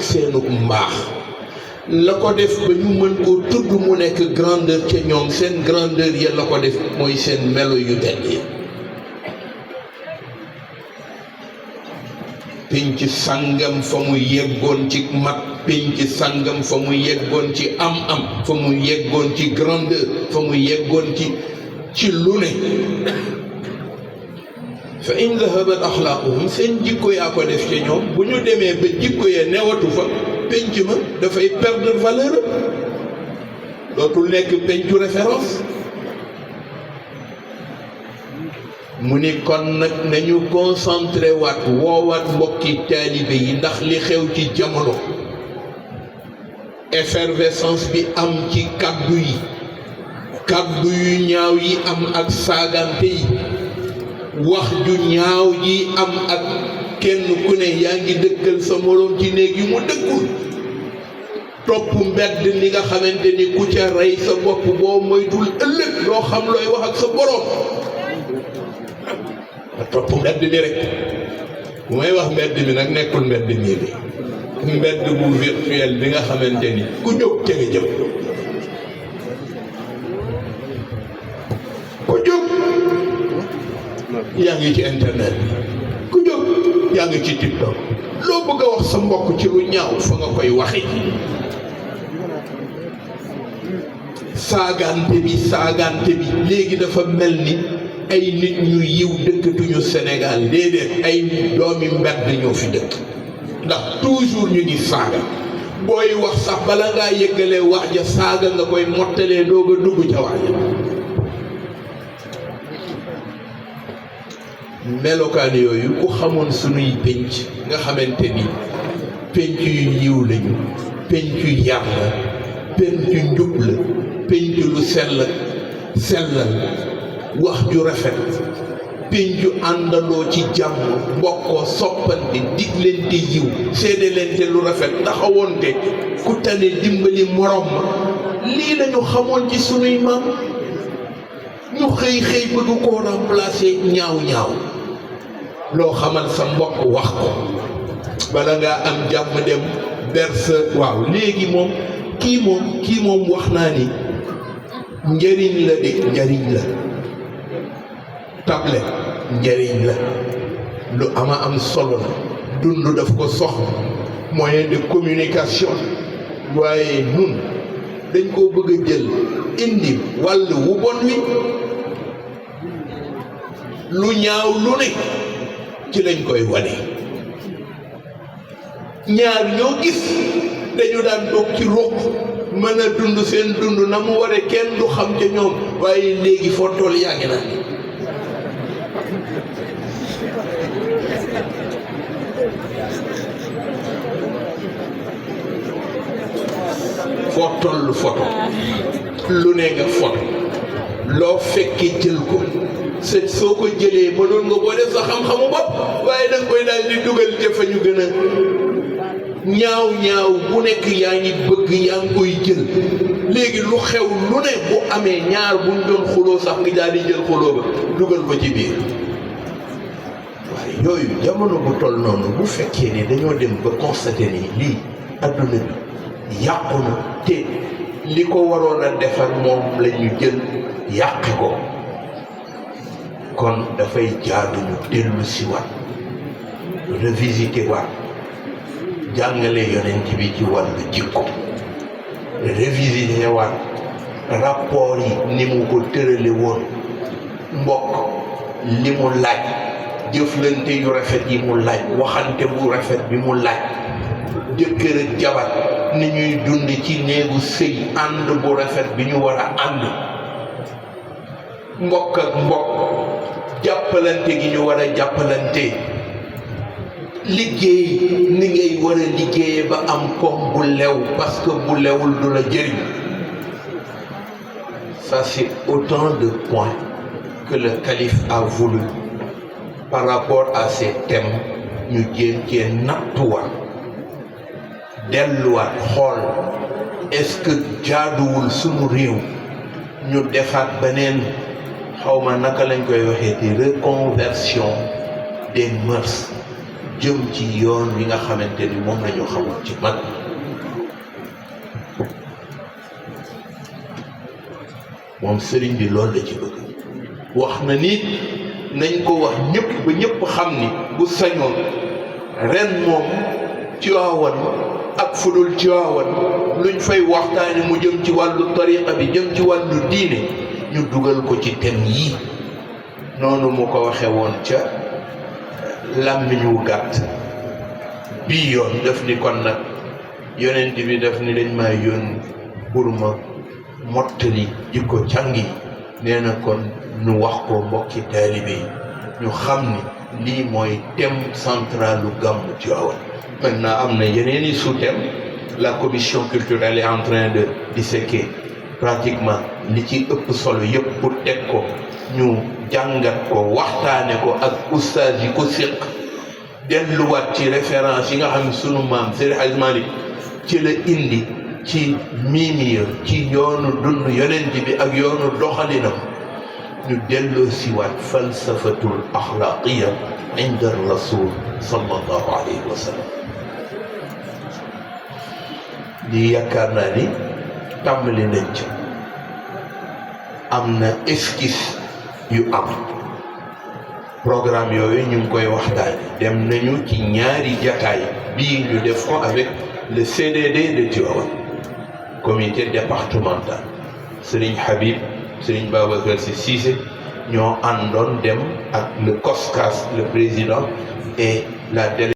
seenu mbaax la ko def ba ñu mën koo tudd mu nekk grandeur ca ñoom seen grandeur ya la ko def mooy seen melo yu tedd yi pénc sàngam fa mu yeggoon ci mat pénc sàngam fa mu yeggoon ci am fa mu yeggoon ci grandeur fa mu yeggoon ci lu ne fa in dhahabat axlaaquhum seen jikko yaa ko def ci ñoom bu ñu demee ba jikko ya newatu fa penc ma dafay perdre valeur dootul nekk pencu référence mu ni kon nag nañu concentré waat woowaat mbokki taalibe yi ndax li xew ci jamono effervescence bi am ci kaddu yu ñaaw yi am ak saagante yi wax ju ñaaw ji am ak kenn ku ne yaa ngi dëkkal sa moroom ci néeg yu mu dëkkul topp mbedd ni nga xamante ni ku ca rey sa bopp boo moytul ëllëg doo xam looy wax ak sa boroom a topp mbedd mi rek bu may wax mbedd mi nag nekkul mbedd mii bi mbedd bu virtuel bi nga xamante ni ku jóg ca nga jëm ku jóg yaa ngi ci internet bi ku jóg yaa ngi ci TikTok loo bëgg a wax sa mbokk ci lu ñaaw fa nga koy waxe saagante bi léegi dafa mel ni ay nit ñu yiw dëkkatuñu Sénégal déedéet ay doomi mbedd ñoo fi dëkk ndax toujours ñu ngi saaga booy wax sax bala ngaa yëggalee wax ja saaga nga koy mottalee doog a dugg ca wax ja melokaan yooyu ku xamoon sunuy pénc nga xamante ni pénc yu yiw lañu pénc yu yar la pénc yu njub la pénc lu sellal wax ju rafet pénc yu àndandoo ci jàmm mbokkoo soppante diglente yiw seedalente lu rafet taxawonte ku tane dimbali morom ma lii lañu xamoon ci sunuy maam ñu xëy bëgg koo remplacer ñaaw loo xamal sa mbokk wax ko bala ngaa am jàmm dem bersa waaw léegi moom kii moom wax naa ni njëriñ la tablette njëriñ la lu am solo la dund daf ko soxla moyen de communication waaye nun dañ koo bëgg a jël indi wàll wu bon wi lu ñaaw lu ne ci lañ koy wane ñaar ñoo gis dañu daan toog ci ruq mën a dund seen dund na mu waree kenn du xam ca ñoom waaye léegi foo toll yaa ngi naan foo toll photo lu ne nga photo loo fekkee jël ko soo ko jëlee mënoon nga boo def sa xam-xamu bopp waaye danga koy daal di dugal ca fa ñu gën a ñaaw bu nekk yaa ngi bëgg yaa ngi koy jël léegi lu xew lu ne bu amee ñaar buñ doon xuloo sax nga daal di jël xuloo ba dugal ko ci biir waaye yooyu jamono bu toll noonu bu fekkee ne dañoo dem ba constater ni lii adduna bi yàqu na te li ko waroon a defar moom la ñu jël yàqi ko kon dafay jaadu ñu dellu si waat revisiter waat jàngale yonent bi ci wàllu jikko revisiter waat rapport yi ni mu ko tërale woon mbokk li mu laaj jëflante yu rafet yi mu laaj waxante bu rafet bi mu laaj jëkkër ak jabar ni ñuy dund ci néegu sëy ànd bu rafet bi ñu war a ànd mbokk ak mbokk jàppalante gi ñu war a jàppalante liggéey ni ngay war a liggéeye ba am koom bu lew parce que bu lewul du la jëriñ. Ça c'est autant de points que le calife a voulu par rapport à ces thèmes ñu jéem cee nattuwaat delluwaat xool est-ce que jaaduwul sunu réew ñu defaat beneen xawma naka lañ koy waxee di reconversion des mœurs jëm ci yoon wi nga xamante ni moom la ñu xamoon ci mag moom sëriñ bi loolu la ci bëgg wax na nit nañ ko wax ñëpp ba ñëpp xam ni bu sañoon ren moom Tiwaawan ak fudul Tiwaawan luñ fay waxtaane mu jëm ci wàllu tariqa bi jëm ci wàllu diine ñu dugal ko ci thème yii noonu mu ko waxe woon ca làmmiñ wu gàtt bii yoon def ni kon nag yonent bi def ni dañ maa yónni pour ma mottali jikko cangi nee na kon ñu wax ko mbokki taalibe yi ñu xam ni lii mooy thème central lu gàmmu Tiwaawan. Maintenant am na yeneen i sous-thèmes la commission culturelle est en train de disséquer pratiquement li ci ëpp solo yëpp pour teg ko ñu jàngat ko waxtaane ko ak ustaas yi ko séq delluwaat ci référence yi nga xam ne sunu maam Seydi Hadji Malick ci la indi ci miimiya ci yoonu dund yonent bi ak yoonu doxalinam ñu delloo siwaat falsafatul axlaaqiya inda rasul sallallahu alayhi wa sallam lii yaakaar naa ni tàmbali nañ ca am na esquisse yu am programme yooyu ñu ngi koy waxtaane dem nañu ci ñaari jataay bii ñu def ko avec le CDD de Tivaouane comité départemental Serigne Habib Serigne Babacar Sy Cissé ñoo àndoon dem ak le COSCAS le président et la délégation